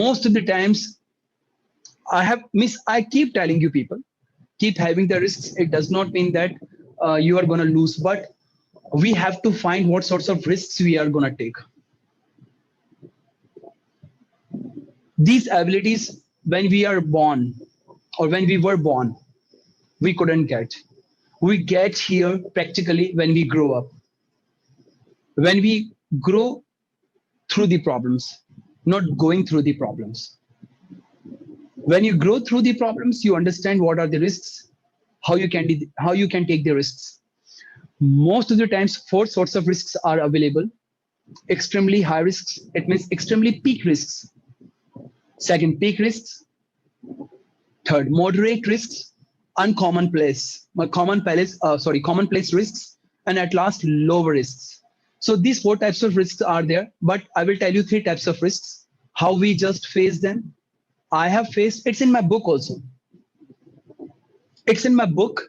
Most of the times I keep telling you people, keep having the risks. It does not mean that you are going to lose, but we have to find what sorts of risks we are going to take. These abilities, when we are born or when we were born, we couldn't get. We get here practically when we grow up. When we grow through the problems, not going through the problems. When you grow through the problems, you understand what are the risks, how you can take the risks. Most of the times, four sorts of risks are available. Extremely high risks, it means extremely peak risks. Second, peak risks. Third, moderate risks, commonplace risks, and at last, lower risks. So these four types of risks are there, but I will tell you three types of risks, how we just face them. I have faced, it's in my book also. It's in my book.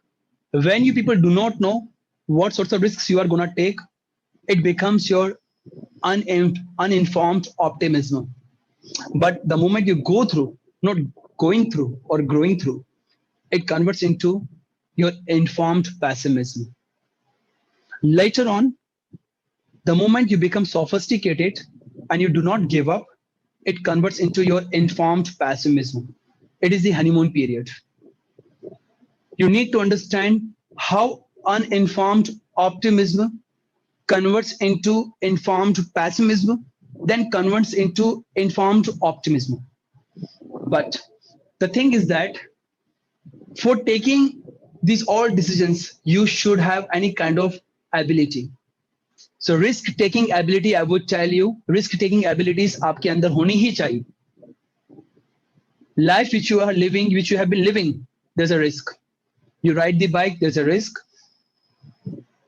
When you people do not know what sorts of risks you are going to take, it becomes your uninformed optimism. But the moment you go through, not going through or growing through, it converts into your informed pessimism. Later on, the moment you become sophisticated and you do not give up, it converts into your informed pessimism. It is the honeymoon period. You need to understand how uninformed optimism converts into informed pessimism, then converts into informed optimism. But the thing is that for taking these all decisions, you should have any kind of ability. So risk taking ability, I would tell you, risk taking abilities आपके अंदर होनी ही चाहिए. Life which you are living, which you have been living, there's a risk. You ride the bike, there's a risk.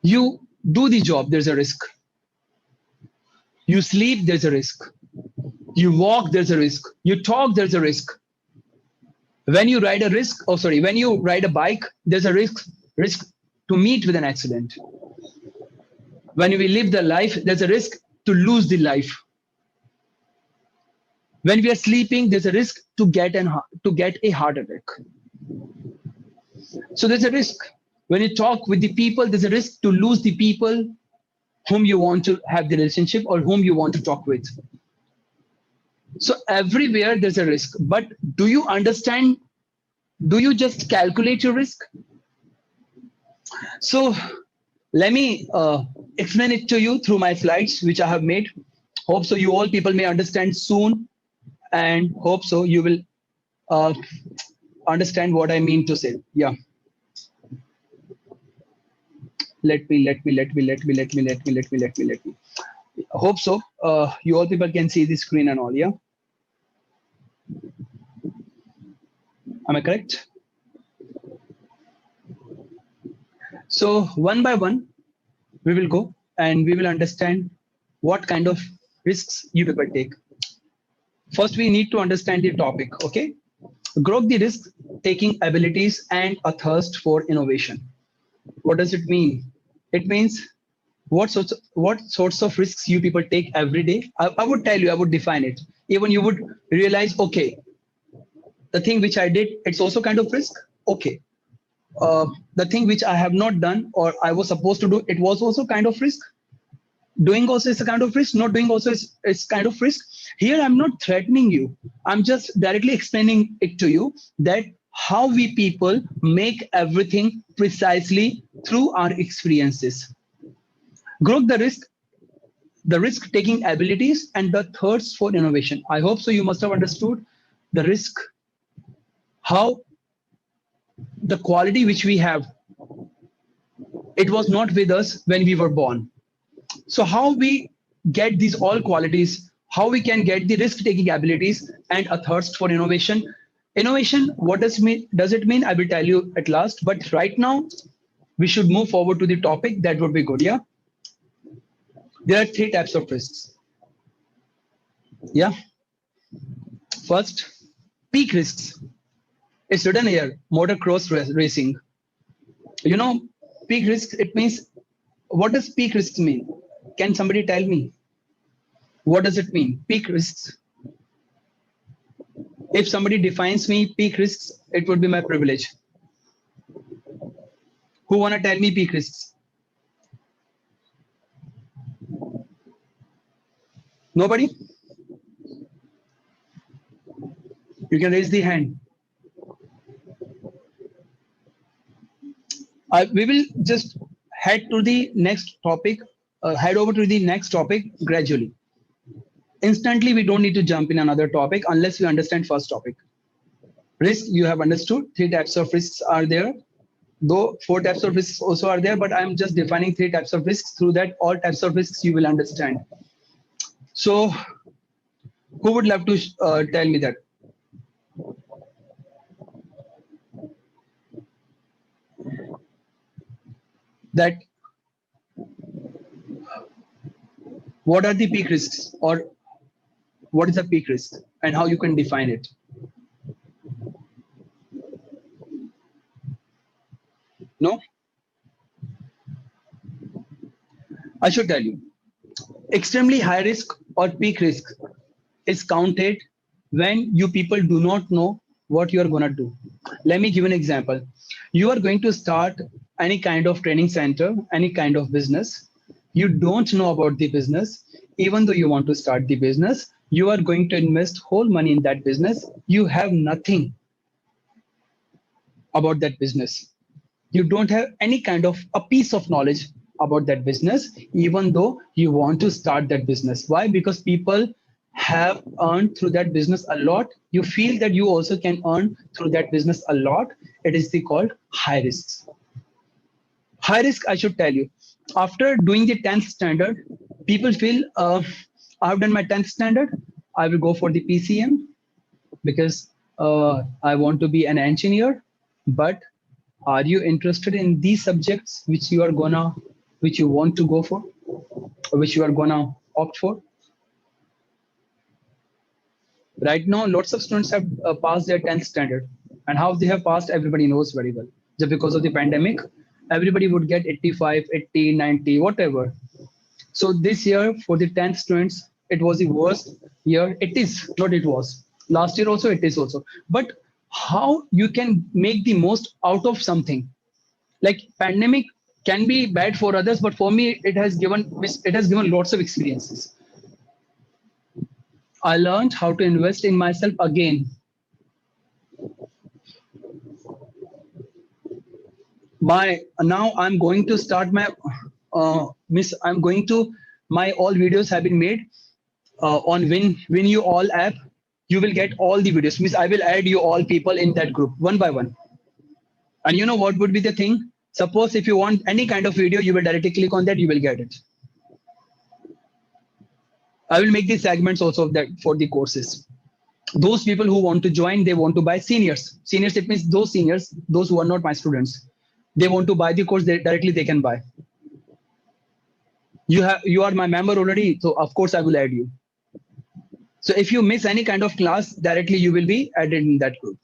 You do the job, there's a risk. You sleep, there's a risk. You walk, there's a risk. You talk, there's a risk. When you ride when you ride a bike, there's a risk to meet with an accident. When we live the life, there's a risk to lose the life. When we are sleeping, there's a risk to get a heart attack. So there's a risk. When you talk with the people, there's a risk to lose the people whom you want to have the relationship or whom you want to talk with. So everywhere there's a risk. But do you understand? Do you just calculate your risk? So let me explain it to you through my slides, which I have made. Hope so you all people may understand soon, and hope so you will understand what I mean to say. Yeah. Let me. Hope so. You all people can see the screen and all. Yeah. Am I correct? So one by one, we will go and we will understand what kind of risks you people take. First, we need to understand the topic. Okay. Growth the risk taking abilities and a thirst for innovation. What does it mean? It means what sorts of risks you people take every day. I would tell you, I would define it. Even you would realize, okay, the thing which I did, it's also kind of risk. Okay. The thing which I have not done or I was supposed to do, it was also kind of risk. Doing also is a kind of risk. Not doing also is kind of risk. Here, I'm not threatening you. I'm just directly explaining it to you that how we people make everything precisely through our experiences. Growth the risk-taking abilities, and the thirst for innovation. I hope so you must have understood the risk, how the quality which we have, it was not with us when we were born. So how we get these all qualities, how we can get the risk-taking abilities and a thirst for innovation. Innovation, what does it mean? I will tell you at last, but right now we should move forward to the topic. That would be good. Yeah. There are three types of risks. Yeah. First, peak risks. It's written here, motocross racing. You know, peak risks, it means, what does peak risks mean? Can somebody tell me? What does it mean? Peak risks. If somebody defines me peak risks, it would be my privilege. Who want to tell me peak risks? Nobody? You can raise the hand. We will just head to the next topic, head over to the next topic gradually. Instantly, we don't need to jump in another topic unless we understand first topic. Risk, you have understood. 3 types of risks are there. Though 4 types of risks also are there, but I'm just defining 3 types of risks. Through that, all types of risks you will understand. So, who would love to tell me that? That what are the peak risks, or what is a peak risk and how you can define it? No? I should tell you. Extremely high risk or peak risk is counted when you people do not know what you are going to do. Let me give an example. You are going to start any kind of training center, any kind of business. You don't know about the business. Even though you want to start the business, you are going to invest whole money in that business. You have nothing about that business. You don't have any kind of a piece of knowledge about that business, even though you want to start that business. Why? Because people have earned through that business a lot. You feel that you also can earn through that business a lot. It is called high risks. High risk, I should tell you. After doing the 10th standard, people feel, I've done my 10th standard, I will go for the PCM because I want to be an engineer. But are you interested in these subjects which you want to go for, or which you are gonna opt for? Right now, lots of students have passed their 10th standard, and how they have passed, everybody knows very well. Just because of the pandemic, everybody would get 85, 80, 90, whatever. So this year for the 10th students, it was the worst year. It is, not it was. Last year also, it is also. But how you can make the most out of something? Like pandemic can be bad for others, but for me, it has given lots of experiences. I learned how to invest in myself again. Now I'm going to start my I'm going to my all videos have been made on Win You All app. You will get all the videos. Means I will add you all people in that group one by one. And you know what would be the thing? Suppose if you want any kind of video, you will directly click on that, you will get it. I will make these segments also of that for the courses. Those people who want to join, they want to buy seniors. Seniors, it means those seniors, those who are not my students. They want to buy the course, directly they can buy. You are my member already, so of course I will add you. So if you miss any kind of class, directly you will be added in that group.